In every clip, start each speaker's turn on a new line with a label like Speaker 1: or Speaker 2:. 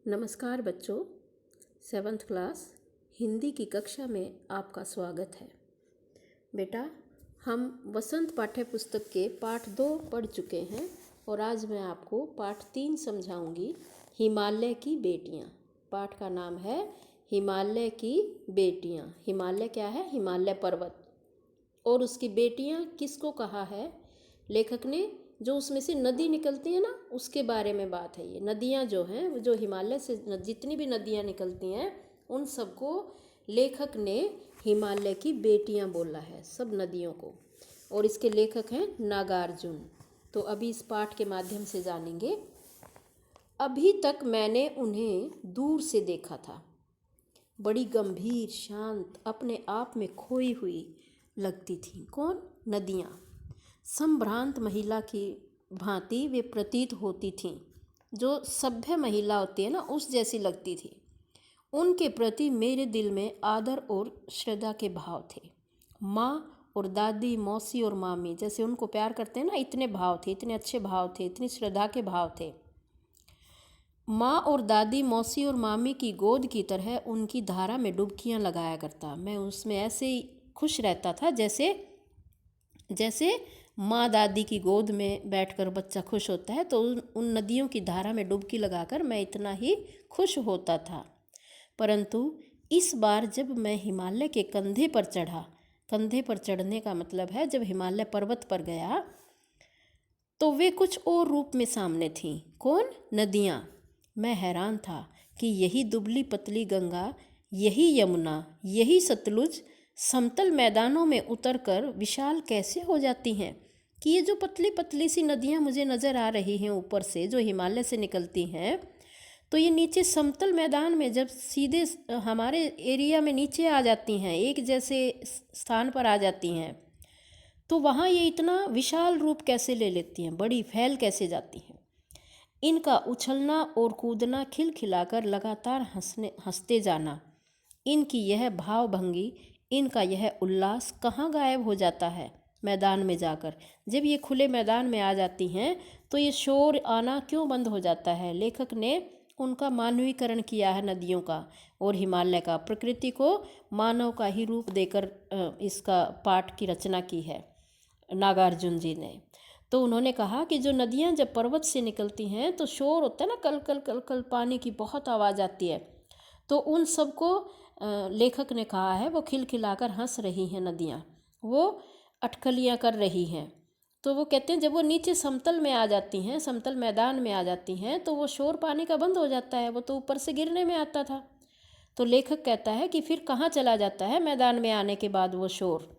Speaker 1: नमस्कार बच्चों, 7th class Hindi की कक्षा में आपका स्वागत है। बेटा, हम वसंत पाठ्य पुस्तक के पाठ 2 पढ़ चुके हैं और आज मैं आपको पाठ 3 समझाऊंगी। हिमालय की बेटियां। पाठ का नाम है हिमालय की बेटियां। हिमालय क्या है? हिमालय पर्वत। और उसकी बेटियां किसको कहा है लेखक ने? जो उसमें से नदी निकलती है ना, उसके बारे में बात है। ये नदियाँ जो हैं, जो हिमालय से जितनी भी नदियाँ निकलती हैं, उन सबको लेखक ने हिमालय की बेटियां बोला है, सब नदियों को। और इसके लेखक हैं नागार्जुन। तो अभी इस पाठ के माध्यम से जानेंगे। अभी तक मैंने उन्हें दूर से देखा था, बड़ी गंभीर, शांत, अपने आप में खोई हुई लगती थी। कौन? नदियाँ। संभ्रांत महिला की भांति वे प्रतीत होती थीं। जो सभ्य महिला होती है ना, उस जैसी लगती थी। उनके प्रति मेरे दिल में आदर और श्रद्धा के भाव थे। माँ और दादी, मौसी और मामी जैसे उनको प्यार करते हैं ना, इतने भाव थे, इतने अच्छे भाव थे, इतनी श्रद्धा के भाव थे। माँ और दादी, मौसी और मामी की गोद की तरह उनकी धारा में डुबकियाँ लगाया करता। मैं उसमें ऐसे ही खुश रहता था जैसे माँ दादी की गोद में बैठकर बच्चा खुश होता है, तो उन नदियों की धारा में डुबकी लगाकर मैं इतना ही खुश होता था। परंतु इस बार जब मैं हिमालय के कंधे पर चढ़ा, कंधे पर चढ़ने का मतलब है जब हिमालय पर्वत पर गया, तो वे कुछ और रूप में सामने थीं। कौन? नदियाँ। मैं हैरान था कि यही दुबली पतली गंगा, यही यमुना, यही सतलुज समतल मैदानों में उतरकर विशाल कैसे हो जाती हैं। कि ये जो पतली पतली सी नदियाँ मुझे नज़र आ रही हैं ऊपर से, जो हिमालय से निकलती हैं, तो ये नीचे समतल मैदान में जब सीधे हमारे एरिया में नीचे आ जाती हैं, एक जैसे स्थान पर आ जाती हैं, तो वहाँ ये इतना विशाल रूप कैसे ले लेती हैं, बड़ी फैल कैसे जाती हैं। इनका उछलना और कूदना, खिलखिलाकर लगातार हंसते जाना, इनकी यह भावभंगी, इनका यह उल्लास कहाँ गायब हो जाता है मैदान में जाकर। जब ये खुले मैदान में आ जाती हैं तो ये शोर आना क्यों बंद हो जाता है? लेखक ने उनका मानवीकरण किया है नदियों का और हिमालय का। प्रकृति को मानव का ही रूप देकर इसका पाठ की रचना की है नागार्जुन जी ने। तो उन्होंने कहा कि जो नदियाँ जब पर्वत से निकलती हैं तो शोर होता है ना, कल कल कल कल, पानी की बहुत आवाज़ आती है। तो उन सबको लेखक ने कहा है वो खिलखिलाकर हंस रही हैं नदियाँ, वो अटकलियाँ कर रही हैं। तो वो कहते हैं जब वो नीचे समतल में आ जाती हैं, समतल मैदान में आ जाती हैं, तो वो शोर पानी का बंद हो जाता है। वो तो ऊपर से गिरने में आता था। तो लेखक कहता है कि फिर कहाँ चला जाता है मैदान में आने के बाद वो शोर?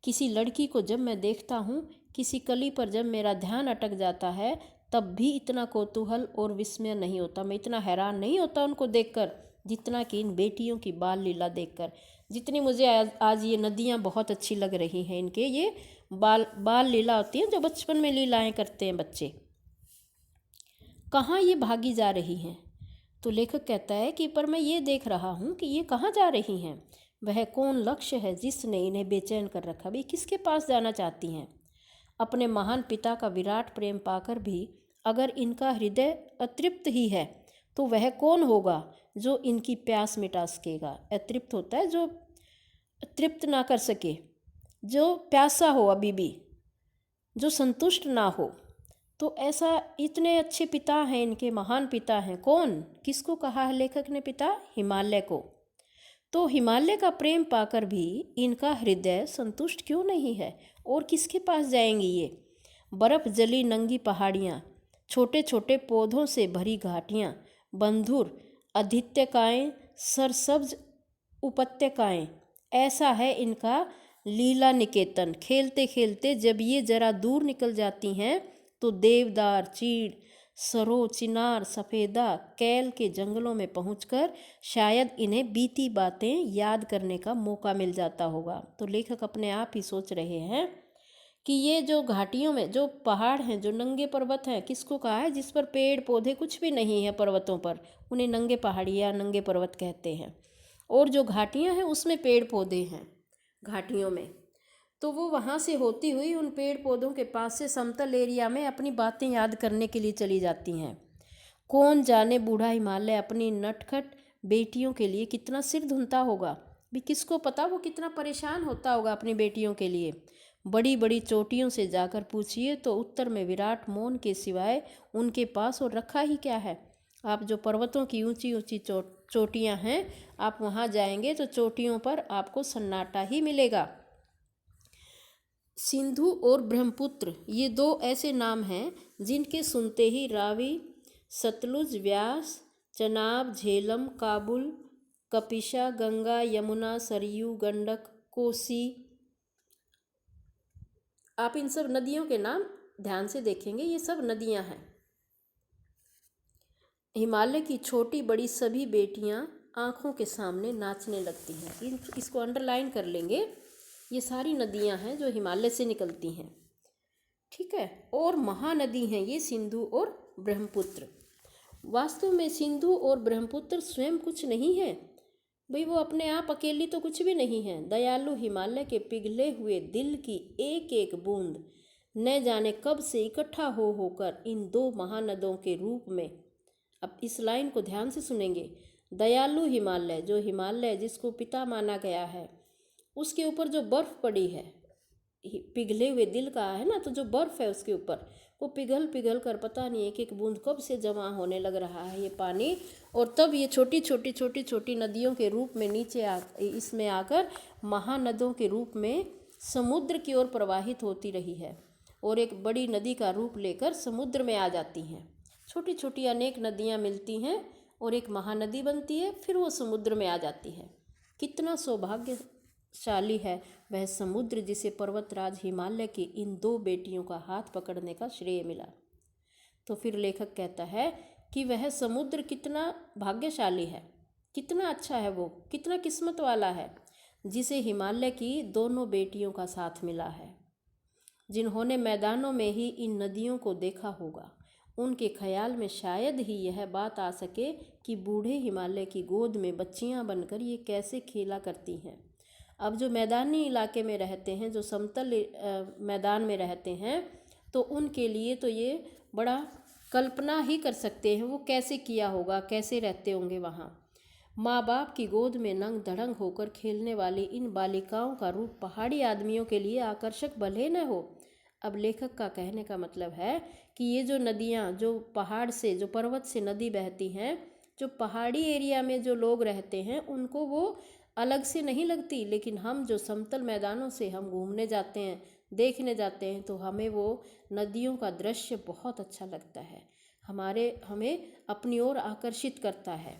Speaker 1: किसी लड़की को जब मैं देखता हूँ, किसी कली पर जब मेरा ध्यान अटक जाता है, तब भी इतना कौतूहल और विस्मय नहीं होता। मैं इतना हैरान नहीं होता उनको देखकर जितना कि इन बेटियों की बाल लीला देखकर। जितनी मुझे आज ये नदियाँ बहुत अच्छी लग रही हैं, इनके ये बाल लीला होती हैं जो बचपन में लीलाएं करते हैं बच्चे, कहाँ ये भागी जा रही हैं। तो लेखक कहता है कि पर मैं ये देख रहा हूँ कि ये कहाँ जा रही हैं। वह कौन लक्ष्य है जिसने इन्हें बेचैन कर रखा? भाई किसके पास जाना चाहती हैं? अपने महान पिता का विराट प्रेम पाकर भी अगर इनका हृदय अतृप्त ही है, तो वह कौन होगा जो इनकी प्यास मिटा सकेगा? अतृप्त होता है जो तृप्त ना कर सके, जो प्यासा हो अभी भी, जो संतुष्ट ना हो। तो ऐसा इतने अच्छे पिता हैं, इनके महान पिता हैं। कौन? किसको कहा है लेखक ने पिता? हिमालय को। तो हिमालय का प्रेम पाकर भी इनका हृदय संतुष्ट क्यों नहीं है? और किसके पास जाएंगी ये? बर्फ जली नंगी पहाड़ियाँ, छोटे छोटे पौधों से भरी घाटियाँ, बंधुर अधित्यकाएँ, सरसब्ज उपत्यकाएँ, ऐसा है इनका लीला निकेतन। खेलते खेलते जब ये जरा दूर निकल जाती हैं, तो देवदार, चीड़, सरो, चिनार, सफ़ेदा, कैल के जंगलों में पहुंचकर शायद इन्हें बीती बातें याद करने का मौका मिल जाता होगा। तो लेखक अपने आप ही सोच रहे हैं कि ये जो घाटियों में जो पहाड़ हैं, जो नंगे पर्वत हैं, किसको कहा है? जिस पर पेड़ पौधे कुछ भी नहीं है पर्वतों पर, उन्हें नंगे पहाड़ियाँ, नंगे पर्वत कहते हैं। और जो घाटियाँ हैं उसमें पेड़ पौधे हैं घाटियों में। तो वो वहाँ से होती हुई उन पेड़ पौधों के पास से समतल एरिया में अपनी बातें याद करने के लिए चली जाती हैं। कौन जाने बूढ़ा हिमालय अपनी नटखट बेटियों के लिए कितना सिर धुनता होगा। भी किसको पता वो कितना परेशान होता होगा अपनी बेटियों के लिए। बड़ी बड़ी चोटियों से जाकर पूछिए तो उत्तर में विराट मौन के सिवाय उनके पास और रखा ही क्या है। आप जो पर्वतों की ऊंची ऊंची चोटियां हैं, आप वहां जाएंगे तो चोटियों पर आपको सन्नाटा ही मिलेगा। सिंधु और ब्रह्मपुत्र ये दो ऐसे नाम हैं जिनके सुनते ही रावी, सतलुज, व्यास, चनाब, झेलम, काबुल, कपिशा, गंगा, यमुना, सरयू, गंडक, कोसी, आप इन सब नदियों के नाम ध्यान से देखेंगे, ये सब नदियां हैं। हिमालय की छोटी बड़ी सभी बेटियां आंखों के सामने नाचने लगती हैं। इसको अंडरलाइन कर लेंगे। ये सारी नदियां हैं जो हिमालय से निकलती हैं, ठीक है। और महानदी हैं ये सिंधु और ब्रह्मपुत्र। वास्तव में सिंधु और ब्रह्मपुत्र स्वयं कुछ नहीं है भाई, वो अपने आप अकेली तो कुछ भी नहीं है। दयालु हिमालय के पिघले हुए दिल की एक एक बूंद न जाने कब से इकट्ठा हो होकर इन दो महानदों के रूप में, अब इस लाइन को ध्यान से सुनेंगे, दयालु हिमालय, जो हिमालय जिसको पिता माना गया है, उसके ऊपर जो बर्फ़ पड़ी है, पिघले हुए दिल का है ना, तो जो बर्फ़ है उसके ऊपर वो पिघल पिघल कर पता नहीं एक एक बूंद कब से जमा होने लग रहा है ये पानी, और तब ये छोटी छोटी नदियों के रूप में नीचे इसमें आकर महानदों के रूप में समुद्र की ओर प्रवाहित होती रही है और एक बड़ी नदी का रूप लेकर समुद्र में आ जाती हैं। छोटी छोटी अनेक नदियाँ मिलती हैं और एक महानदी बनती है, फिर वो समुद्र में आ जाती है। कितना सौभाग्यशाली है वह समुद्र जिसे पर्वतराज हिमालय की इन दो बेटियों का हाथ पकड़ने का श्रेय मिला। तो फिर लेखक कहता है कि वह समुद्र कितना भाग्यशाली है, कितना अच्छा है, वो कितना किस्मत वाला है जिसे हिमालय की दोनों बेटियों का साथ मिला है। जिन्होंने मैदानों में ही इन नदियों को देखा होगा, उनके ख्याल में शायद ही यह बात आ सके कि बूढ़े हिमालय की गोद में बच्चियां बनकर ये कैसे खेला करती हैं। अब जो मैदानी इलाके में रहते हैं, जो समतल मैदान में रहते हैं, तो उनके लिए तो ये बड़ा कल्पना ही कर सकते हैं वो कैसे किया होगा, कैसे रहते होंगे वहाँ। माँ बाप की गोद में नंग धड़ंग होकर खेलने वाली इन बालिकाओं का रूप पहाड़ी आदमियों के लिए आकर्षक भले न हो। अब लेखक का कहने का मतलब है कि ये जो नदियाँ, जो पहाड़ से, जो पर्वत से नदी बहती हैं, जो पहाड़ी एरिया में जो लोग रहते हैं उनको वो अलग से नहीं लगती, लेकिन हम जो समतल मैदानों से हम घूमने जाते हैं, देखने जाते हैं, तो हमें वो नदियों का दृश्य बहुत अच्छा लगता है, हमें अपनी ओर आकर्षित करता है।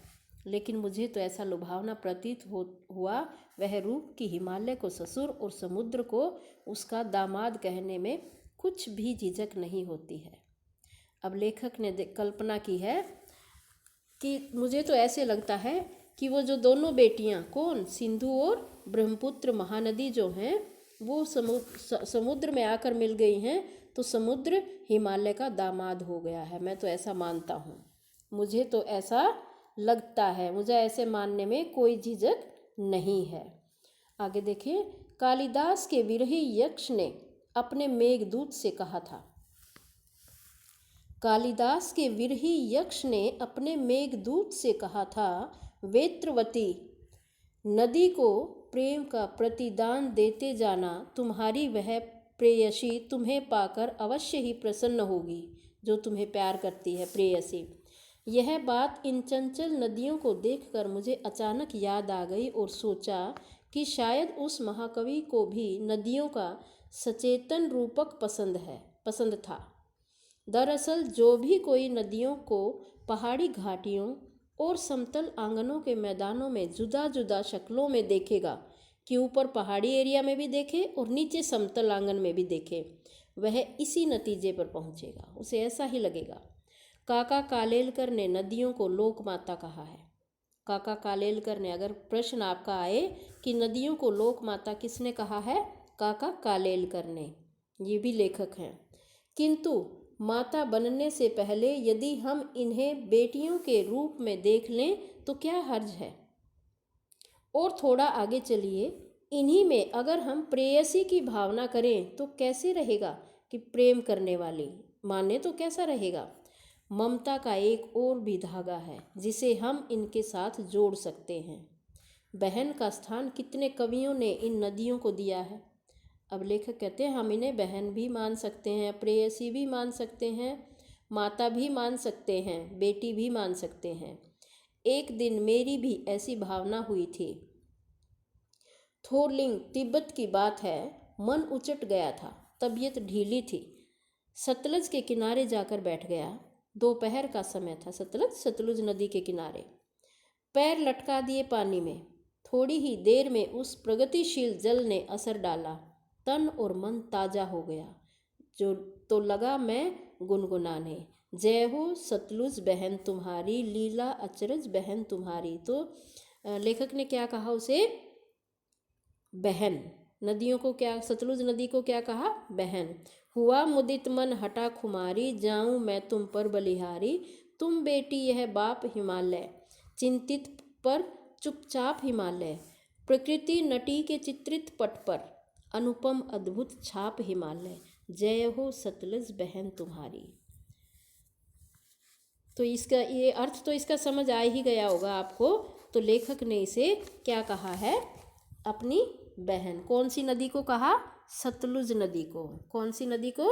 Speaker 1: लेकिन मुझे तो ऐसा लुभावना प्रतीत हुआ वह रूप कि हिमालय को ससुर और समुद्र को उसका दामाद कहने में कुछ भी झिझक नहीं होती है। अब लेखक ने कल्पना की है कि मुझे तो ऐसे लगता है कि वो जो दोनों बेटियां, कौन, सिंधु और ब्रह्मपुत्र महानदी जो हैं, वो समुद्र में आकर मिल गई हैं, तो समुद्र हिमालय का दामाद हो गया है। मैं तो ऐसा मानता हूँ, मुझे तो ऐसा लगता है, मुझे ऐसे मानने में कोई झिझक नहीं है। आगे देखिए, कालिदास के विरही यक्ष ने अपने मेघदूत से कहा था, कालिदास के विरही यक्ष ने अपने मेघदूत से कहा था, वेत्रवती नदी को प्रेम का प्रतिदान देते जाना, तुम्हारी वह प्रेयसी तुम्हें पाकर अवश्य ही प्रसन्न होगी जो तुम्हें प्यार करती है, प्रेयसी। यह बात इन चंचल नदियों को देखकर मुझे अचानक याद आ गई और सोचा कि शायद उस महाकवि को भी नदियों का सचेतन रूपक पसंद था। दरअसल जो भी कोई नदियों को पहाड़ी घाटियों और समतल आंगनों के मैदानों में जुदा जुदा शक्लों में देखेगा, कि ऊपर पहाड़ी एरिया में भी देखे और नीचे समतल आंगन में भी देखे, वह इसी नतीजे पर पहुंचेगा, उसे ऐसा ही लगेगा। काका कालेलकर ने नदियों को लोक माता कहा है। काका कालेलकर ने, अगर प्रश्न आपका आए कि नदियों को लोक माता किसने कहा है, काका कालेलकर ने, ये भी लेखक हैं। किंतु माता बनने से पहले यदि हम इन्हें बेटियों के रूप में देख लें तो क्या हर्ज है। और थोड़ा आगे चलिए, इन्हीं में अगर हम प्रेयसी की भावना करें तो कैसे रहेगा, कि प्रेम करने वाली माने तो कैसा रहेगा। ममता का एक और भी धागा है जिसे हम इनके साथ जोड़ सकते हैं। बहन का स्थान कितने कवियों ने इन नदियों को दिया है। अब लेखक कहते हैं हम इन्हें बहन भी मान सकते हैं, प्रेयसी भी मान सकते हैं, माता भी मान सकते हैं, बेटी भी मान सकते हैं। एक दिन मेरी भी ऐसी भावना हुई थी। थोरलिंग तिब्बत की बात है, मन उचट गया था, तबीयत ढीली थी। सतलज के किनारे जाकर बैठ गया। दोपहर का समय था। सतलुज नदी के किनारे पैर लटका दिए पानी में। थोड़ी ही देर में उस प्रगतिशील जल ने असर डाला। तन और मन ताज़ा हो गया। जो तो लगा मैं गुनगुनाने, जय हो सतलुज बहन तुम्हारी, लीला अचरज बहन तुम्हारी। तो लेखक ने क्या कहा उसे? बहन। नदियों को क्या, सतलुज नदी को क्या कहा? बहन। हुआ मुदित मन हटा खुमारी, जाऊं मैं तुम पर बलिहारी। तुम बेटी यह बाप हिमालय, चिंतित पर चुपचाप हिमालय। प्रकृति नटी के चित्रित पट पर, अनुपम अद्भुत छाप हिमालय। जय हो सतलज बहन तुम्हारी। तो इसका ये अर्थ तो इसका समझ आ ही गया होगा आपको। तो लेखक ने इसे क्या कहा है? अपनी बहन। कौन सी नदी को कहा? सतलुज नदी को। कौन सी नदी को?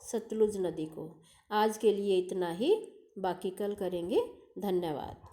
Speaker 1: सतलुज नदी को। आज के लिए इतना ही, बाकी कल करेंगे। धन्यवाद।